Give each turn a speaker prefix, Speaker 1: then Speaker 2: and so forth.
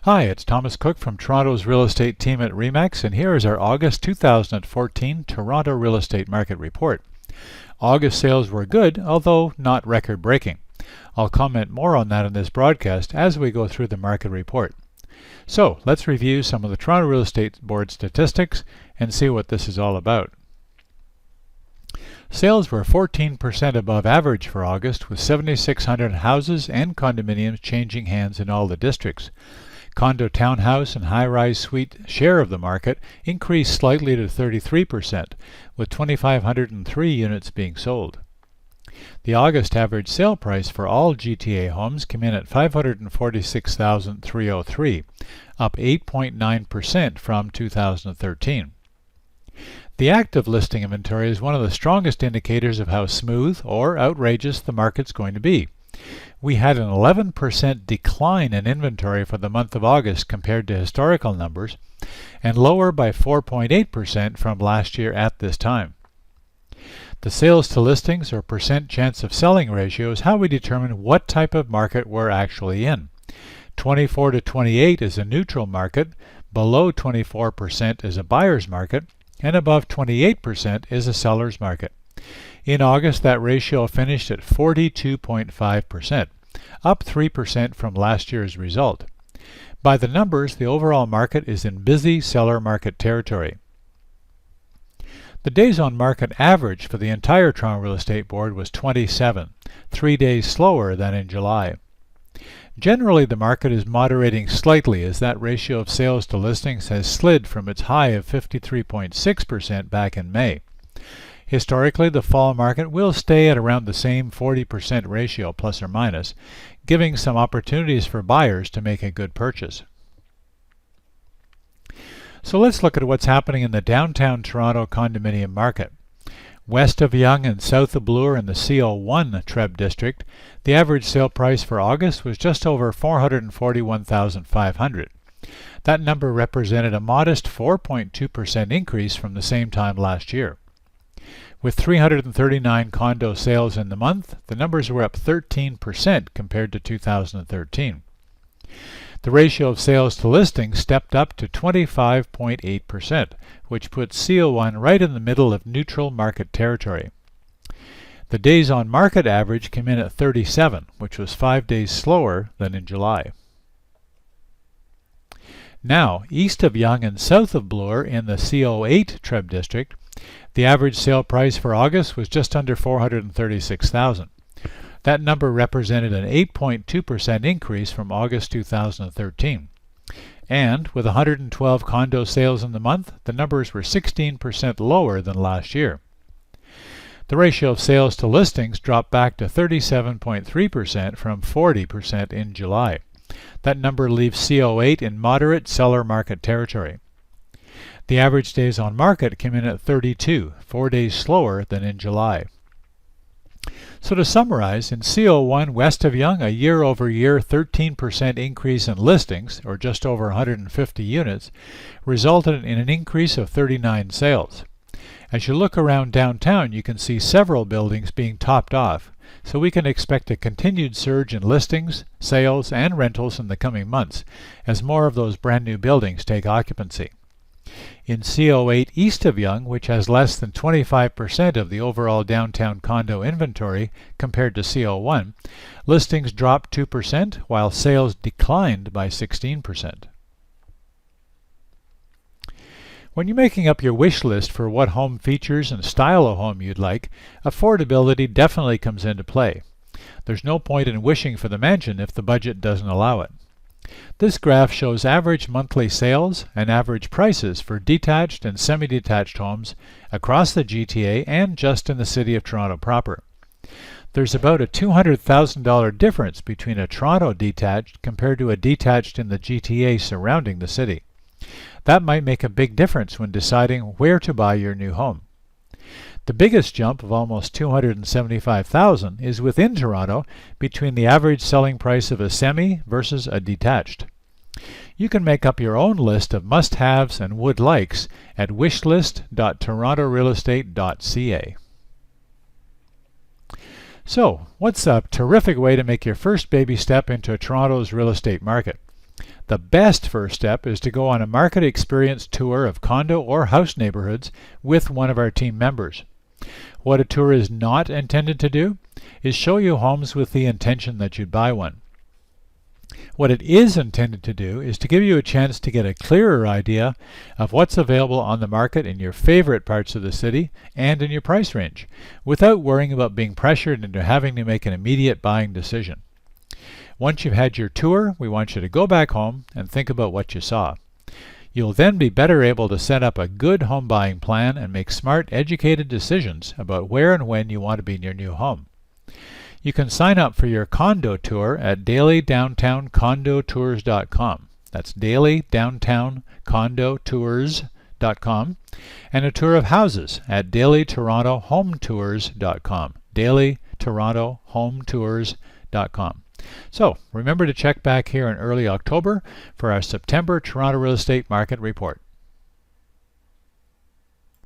Speaker 1: Hi, it's Thomas Cook from Toronto's real estate team at RE/MAX, and here is our August 2014 Toronto Real Estate Market Report. August sales were good, although not record-breaking. I'll comment more on that in this broadcast as we go through the market report. So, let's review some of the Toronto Real Estate Board statistics and see what this is all about. Sales were 14% above average for August, with 7,600 houses and condominiums changing hands in all the districts. Condo townhouse and high-rise suite share of the market increased slightly to 33%, with 2,503 units being sold. The August average sale price for all GTA homes came in at $546,303, up 8.9% from 2013. The active listing inventory is one of the strongest indicators of how smooth or outrageous the market's going to be. We had an 11% decline in inventory for the month of August compared to historical numbers, and lower by 4.8% from last year at this time. The sales to listings or percent chance of selling ratio is how we determine what type of market we're actually in. 24 to 28 is a neutral market, below 24% is a buyer's market, and above 28% is a seller's market. In August, that ratio finished at 42.5%, up 3% from last year's result. By the numbers, the overall market is in busy seller market territory. The days on market average for the entire Toronto Real Estate Board was 27, 3 days slower than in July. Generally, the market is moderating slightly as that ratio of sales to listings has slid from its high of 53.6% back in May. Historically, the fall market will stay at around the same 40% ratio plus or minus, giving some opportunities for buyers to make a good purchase. So let's look at what's happening in the downtown Toronto condominium market. West of Yonge and south of Bloor in the CO1 Treb district, the average sale price for August was just over $441,500. That number represented a modest 4.2% increase from the same time last year. With 339 condo sales in the month, the numbers were up 13% compared to 2013. The ratio of sales to listings stepped up to 25.8%, which puts CO1 right in the middle of neutral market territory. The days on market average came in at 37, which was 5 days slower than in July. Now, east of Yonge and south of Bloor in the CO8 Treb district, the average sale price for August was just under $436,000. That number represented an 8.2% increase from August 2013. And with 112 condo sales in the month, the numbers were 16% lower than last year. The ratio of sales to listings dropped back to 37.3% from 40% in July. That number leaves CO8 in moderate seller market territory. The average days on market came in at 32, 4 days slower than in July. So to summarize, in CO1 west of Yonge, a year-over-year 13% increase in listings, or just over 150 units, resulted in an increase of 39 sales. As you look around downtown, you can see several buildings being topped off, so we can expect a continued surge in listings, sales, and rentals in the coming months, as more of those brand new buildings take occupancy. In CO8 east of Yonge, which has less than 25% of the overall downtown condo inventory compared to CO1, listings dropped 2% while sales declined by 16%. When you're making up your wish list for what home features and style of home you'd like, affordability definitely comes into play. There's no point in wishing for the mansion if the budget doesn't allow it. This graph shows average monthly sales and average prices for detached and semi-detached homes across the GTA and just in the city of Toronto proper. There's about a $200,000 difference between a Toronto detached compared to a detached in the GTA surrounding the city. That might make a big difference when deciding where to buy your new home. The biggest jump of almost $275,000 is within Toronto between the average selling price of a semi versus a detached. You can make up your own list of must-haves and would-likes at wishlist.torontorealestate.ca. So, what's a terrific way to make your first baby step into Toronto's real estate market? The best first step is to go on a market experience tour of condo or house neighborhoods with one of our team members. What a tour is not intended to do is show you homes with the intention that you'd buy one. What it is intended to do is to give you a chance to get a clearer idea of what's available on the market in your favorite parts of the city and in your price range, without worrying about being pressured into having to make an immediate buying decision. Once you've had your tour, we want you to go back home and think about what you saw. You'll then be better able to set up a good home buying plan and make smart, educated decisions about where and when you want to be in your new home. You can sign up for your condo tour at dailydowntowncondotours.com. That's dailydowntowncondotours.com, and a tour of houses at dailytorontohometours.com. dailytorontohometours.com. So remember to check back here in early October for our September Toronto Real Estate Market Report.